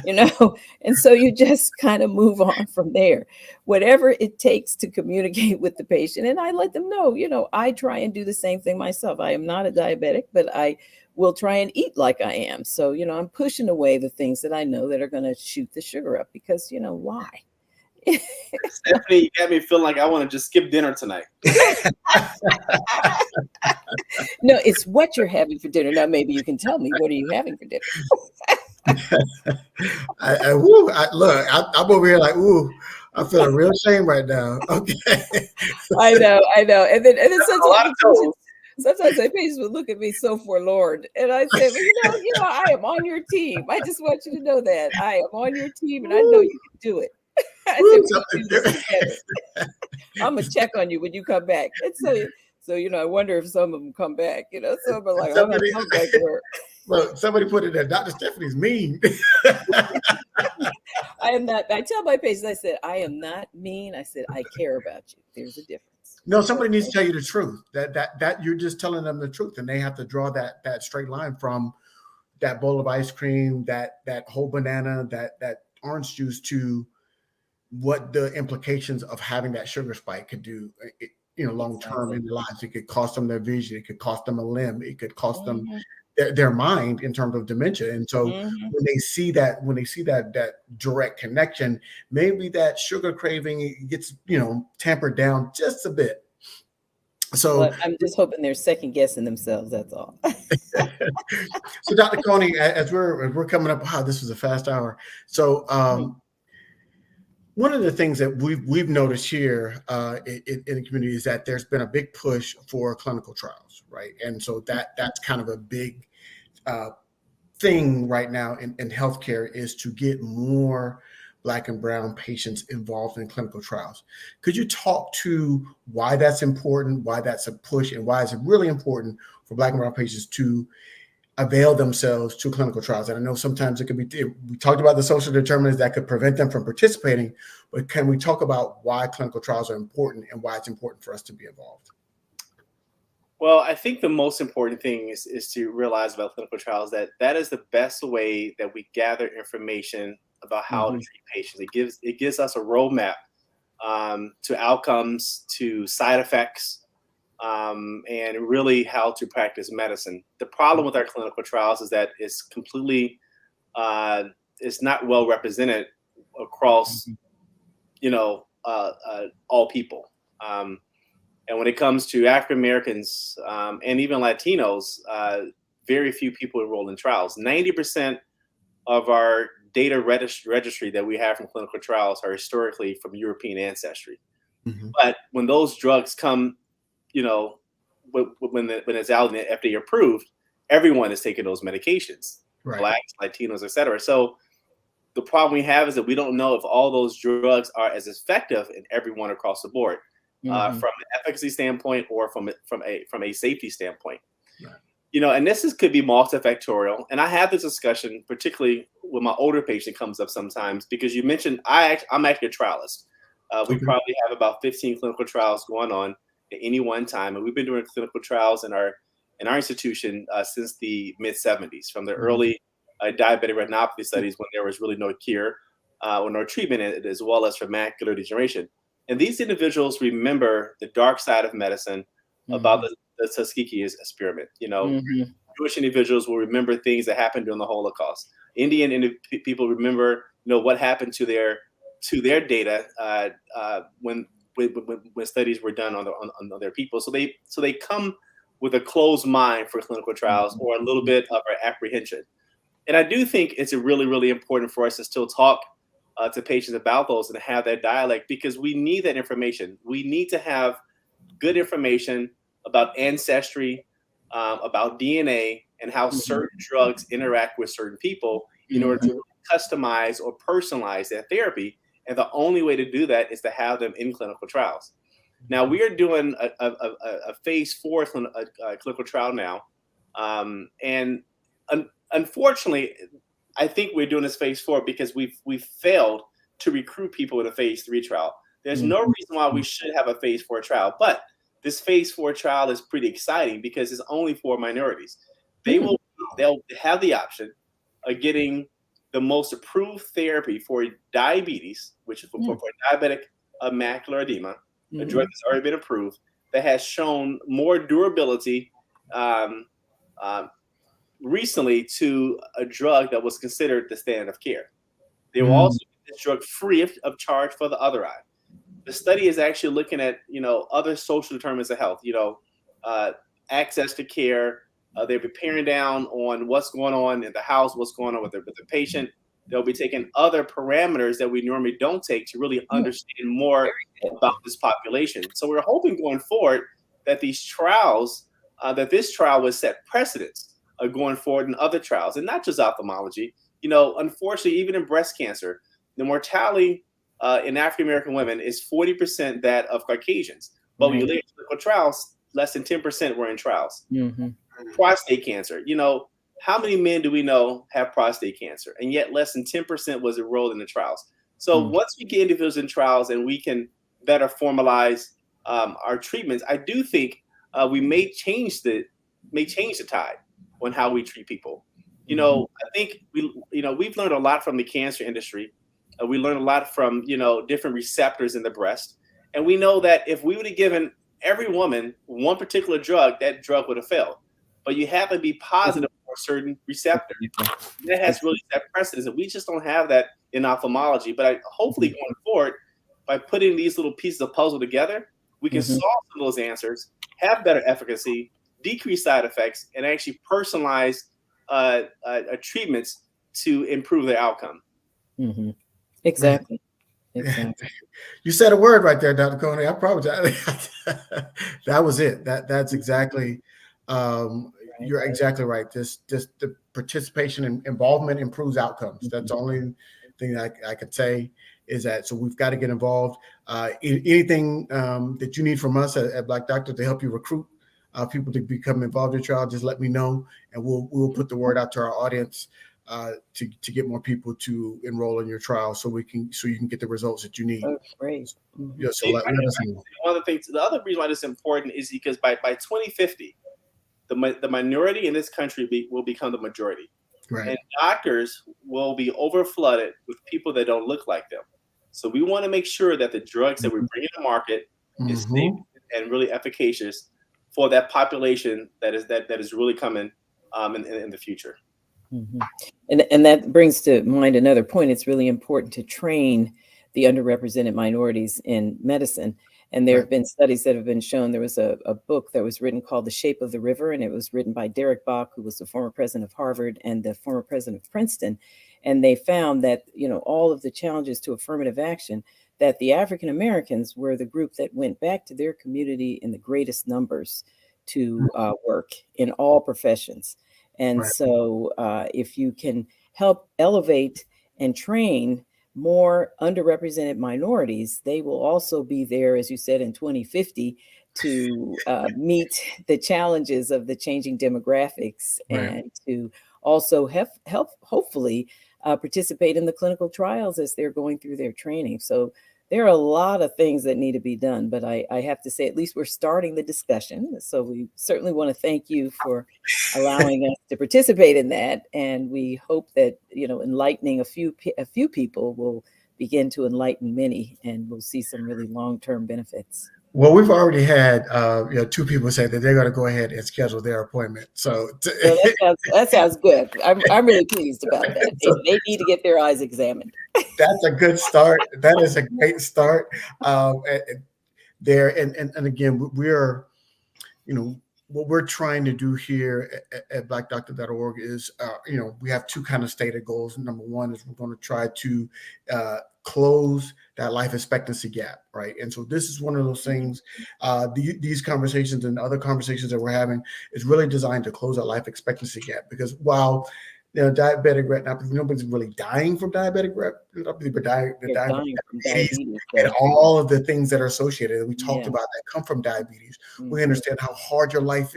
and so you just kind of move on from there, whatever it takes to communicate with the patient. And I let them know, I try and do the same thing myself. I am not a diabetic, but I will try and eat like I am. So, I'm pushing away the things that I know that are going to shoot the sugar up, because, why? Stephanie, you got me feeling like I want to just skip dinner tonight. No, it's what you're having for dinner. Now, maybe you can tell me, what are you having for dinner? Look, I'm over here like, ooh, I'm feeling real shame right now. Okay. I know. And then A lot of toes. sometimes my patients would look at me so forlorn. And I say, well, I am on your team. I just want you to know that I am on your team, and I know you can do it. I said, we can do this together. I'm gonna check on you when you come back. And so I wonder if some of them come back. Some of them are like, I'm not coming back to work. Well, somebody put it there. Dr. Stephanie's mean. I am not. I tell my patients, I said, I am not mean. I said, I care about you. There's a difference. No, somebody needs to tell you the truth. That you're just telling them the truth, and they have to draw that straight line from that bowl of ice cream, that whole banana, that orange juice, to what the implications of having that sugar spike could do long term in their lives. It could cost them their vision. It could cost them a limb. It could cost them Mhm. their mind in terms of dementia. And so Mhm. when they see that direct connection, maybe that sugar craving gets tampered down just a bit. So Well, I'm just hoping they're second guessing themselves. That's all. so Dr. Coney, as we're coming up, wow, this was a fast hour. So one of the things that we've noticed here in the community is that there's been a big push for clinical trials, right? And so that's kind of a big thing right now in healthcare, is to get more Black and brown patients involved in clinical trials. Could you talk to why that's important, why that's a push, and why it's really important for Black and brown patients to avail themselves to clinical trials? And I know sometimes it could be, we talked about the social determinants that could prevent them from participating, but can we talk about why clinical trials are important and why it's important for us to be involved? Well, I think the most important thing is to realize about clinical trials that is the best way that we gather information about how to treat patients. It gives us a roadmap to outcomes, to side effects, and really how to practice medicine. The problem with our clinical trials is that it's completely it's not well represented across all people. And when it comes to African Americans and even Latinos, very few people enroll in trials. 90% of our data registry that we have from clinical trials are historically from European ancestry. But when those drugs come, when it's out and FDA approved, everyone is taking those medications, Right. Blacks, Latinos, etc. So the problem we have is that we don't know if all those drugs are as effective in everyone across the board. From an efficacy standpoint or from a safety standpoint. Right. And this could be multifactorial. And I have this discussion, particularly when my older patient comes up sometimes, because you mentioned I'm actually a trialist. We probably have about 15 clinical trials going on at any one time, and we've been doing clinical trials in our institution since the mid 70s, from the early diabetic retinopathy studies when there was really no cure or no treatment, as well as for macular degeneration. And these individuals remember the dark side of medicine about the Tuskegee experiment. Jewish individuals will remember things that happened during the Holocaust. Indian people remember, what happened to their data when studies were done on their people. So they come with a closed mind for clinical trials or a little bit of apprehension. And I do think it's really, really important for us to still talk to patients about those and have that dialogue, because we need that information. We need to have good information about ancestry, about DNA, and how certain drugs interact with certain people in order to customize or personalize that therapy. And the only way to do that is to have them in clinical trials. Now, we are doing a phase 4 clinical trial now. And unfortunately, I think we're doing this phase 4 because we've failed to recruit people in a phase 3 trial. There's no reason why we should have a phase 4 trial, but this phase 4 trial is pretty exciting because it's only for minorities. They'll have the option of getting the most approved therapy for diabetes, which is for diabetic macular edema, a drug that's already been approved that has shown more durability recently to a drug that was considered the standard of care. They will also get this drug free of charge for the other eye. The study is actually looking at other social determinants of health, access to care. They're paring down on what's going on in the house, what's going on with the patient. They'll be taking other parameters that we normally don't take to really understand more about this population. So we're hoping going forward that these trials, that this trial will set precedents going forward in other trials, and not just ophthalmology. Unfortunately, even in breast cancer, the mortality in African American women is 40% that of Caucasians. But when you look at clinical trials, less than 10% were in trials. Prostate cancer, how many men do we know have prostate cancer? And yet less than 10% was enrolled in the trials. So once we get individuals in trials and we can better formalize our treatments, I do think we may change the tide on how we treat people. I think we've learned a lot from the cancer industry. We learned a lot from different receptors in the breast, and we know that if we would have given every woman, one particular drug, that drug would have failed. But you have to be positive for a certain receptor. That has really set precedence, and we just don't have that in ophthalmology. But hopefully going forward, by putting these little pieces of puzzle together, we can solve some of those answers, have better efficacy, decrease side effects, and actually personalize treatments to improve their outcome. Exactly. Exactly. You said a word right there, Dr. Coney. I apologize. That was it. That's exactly. You're exactly right. Just the participation and involvement improves outcomes. That's the only thing I could say is that. So we've got to get involved. Anything that you need from us at Black Doctor to help you recruit people to become involved in your trial, just let me know, and we'll put the word out to our audience to get more people to enroll in your trial, so you can get the results that you need. Oh, great. Yeah, so let us know. One of the things, the other reason why this is important is because by 2050, the minority in this country will become the majority. Right. And doctors will be overflooded with people that don't look like them. So we want to make sure that the drugs that we bring to market is safe and really efficacious for that population that is really coming in the future. And that brings to mind another point. It's really important to train the underrepresented minorities in medicine. And there have been studies that have been shown. There was a book that was written called The Shape of the River, and it was written by Derek Bach, who was the former president of Harvard and the former president of Princeton. And they found that, all of the challenges to affirmative action, that the African Americans were the group that went back to their community in the greatest numbers to work in all professions. And so if you can help elevate and train more underrepresented minorities, they will also be there, as you said, in 2050 to meet the challenges of the changing demographics and to also help hopefully participate in the clinical trials as they're going through their training. So there are a lot of things that need to be done, but I have to say, at least we're starting the discussion. So we certainly want to thank you for allowing us to participate in that. And we hope that, enlightening a few people will begin to enlighten many, and we'll see some really long-term benefits. Well, we've already had two people say that they're going to go ahead and schedule their appointment. So that sounds good. I'm really pleased about that. They need to get their eyes examined. That's a good start. That is a great start there. And again, we're, what we're trying to do here at blackdoctor.org is, we have two kind of stated goals. Number one is we're going to try to close that life expectancy gap, right? And so this is one of those things, these conversations and other conversations that we're having is really designed to close that life expectancy gap, because while diabetic retinopathy, nobody's really dying from diabetic retinopathy, but they're dying from diabetes and all of the things that are associated that we talked about that come from diabetes. We understand how hard your life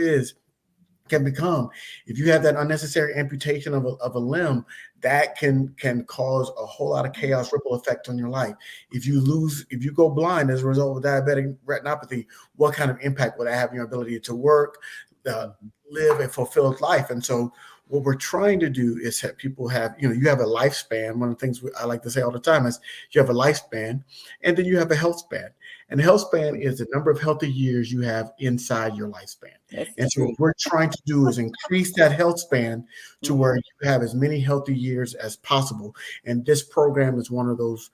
can become. If you have that unnecessary amputation of a limb, that can cause a whole lot of chaos, ripple effect on your life. If you go blind as a result of diabetic retinopathy, what kind of impact will that have on your ability to work, live a fulfilled life? And so what we're trying to do is have people have, you have a lifespan. One of the things I like to say all the time is you have a lifespan, and then you have a health span. And the health span is the number of healthy years you have inside your lifespan. And so what we're trying to do is increase that health span to where you have as many healthy years as possible. And this program is one of those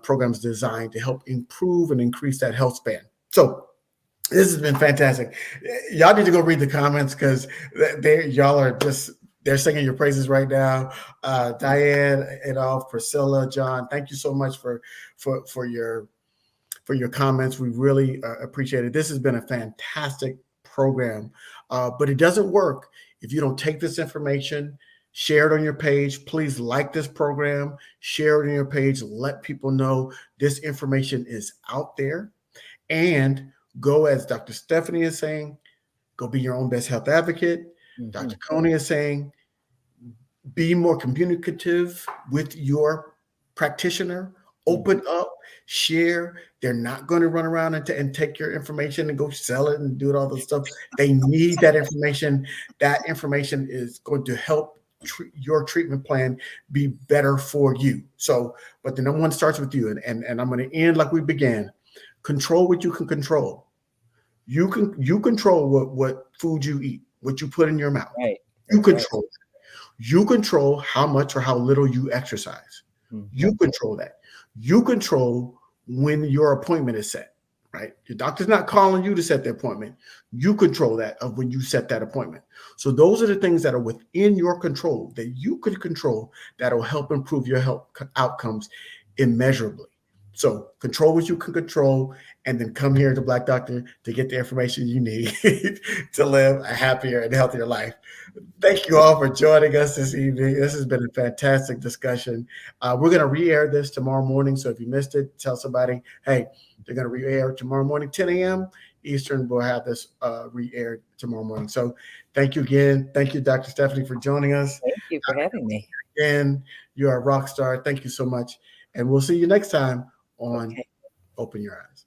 programs designed to help improve and increase that health span. So this has been fantastic. Y'all need to go read the comments, because y'all are they're singing your praises right now. Diane, Adolph, Priscilla, John, thank you so much for your comments. We really appreciate it. This has been a fantastic program, but it doesn't work if you don't take this information, share it on your page. Please like this program, share it on your page, let people know this information is out there, and go, as Dr. Stephanie is saying, go be your own best health advocate. Dr. Coney is saying, be more communicative with your practitioner, open up, share. They're not going to run around and take your information and go sell it and do all this stuff. They need that information. That information is going to help your treatment plan be better for you. So, but the number one starts with you. And I'm going to end like we began. Control what you can control. You control what food you eat, what you put in your mouth. Right. You That's control that. You control how much or how little you exercise. right. You control that. You control when your appointment is set, right? Your doctor's not calling you to set the appointment. You control that of when you set that appointment. So those are the things that are within your control that you can control that will help improve your health outcomes immeasurably. So control what you can control, and then come here to Black Doctor to get the information you need to live a happier and healthier life. Thank you all for joining us this evening. This has been a fantastic discussion. We're going to re-air this tomorrow morning. So if you missed it, tell somebody, hey, they're going to re-air tomorrow morning, 10 a.m. Eastern. We'll have this re-aired tomorrow morning. So thank you again. Thank you, Dr. Stephanie, for joining us. Thank you for having me. Again, you are a rock star. Thank you so much. And we'll see you next time on Okay. Open Your Eyes.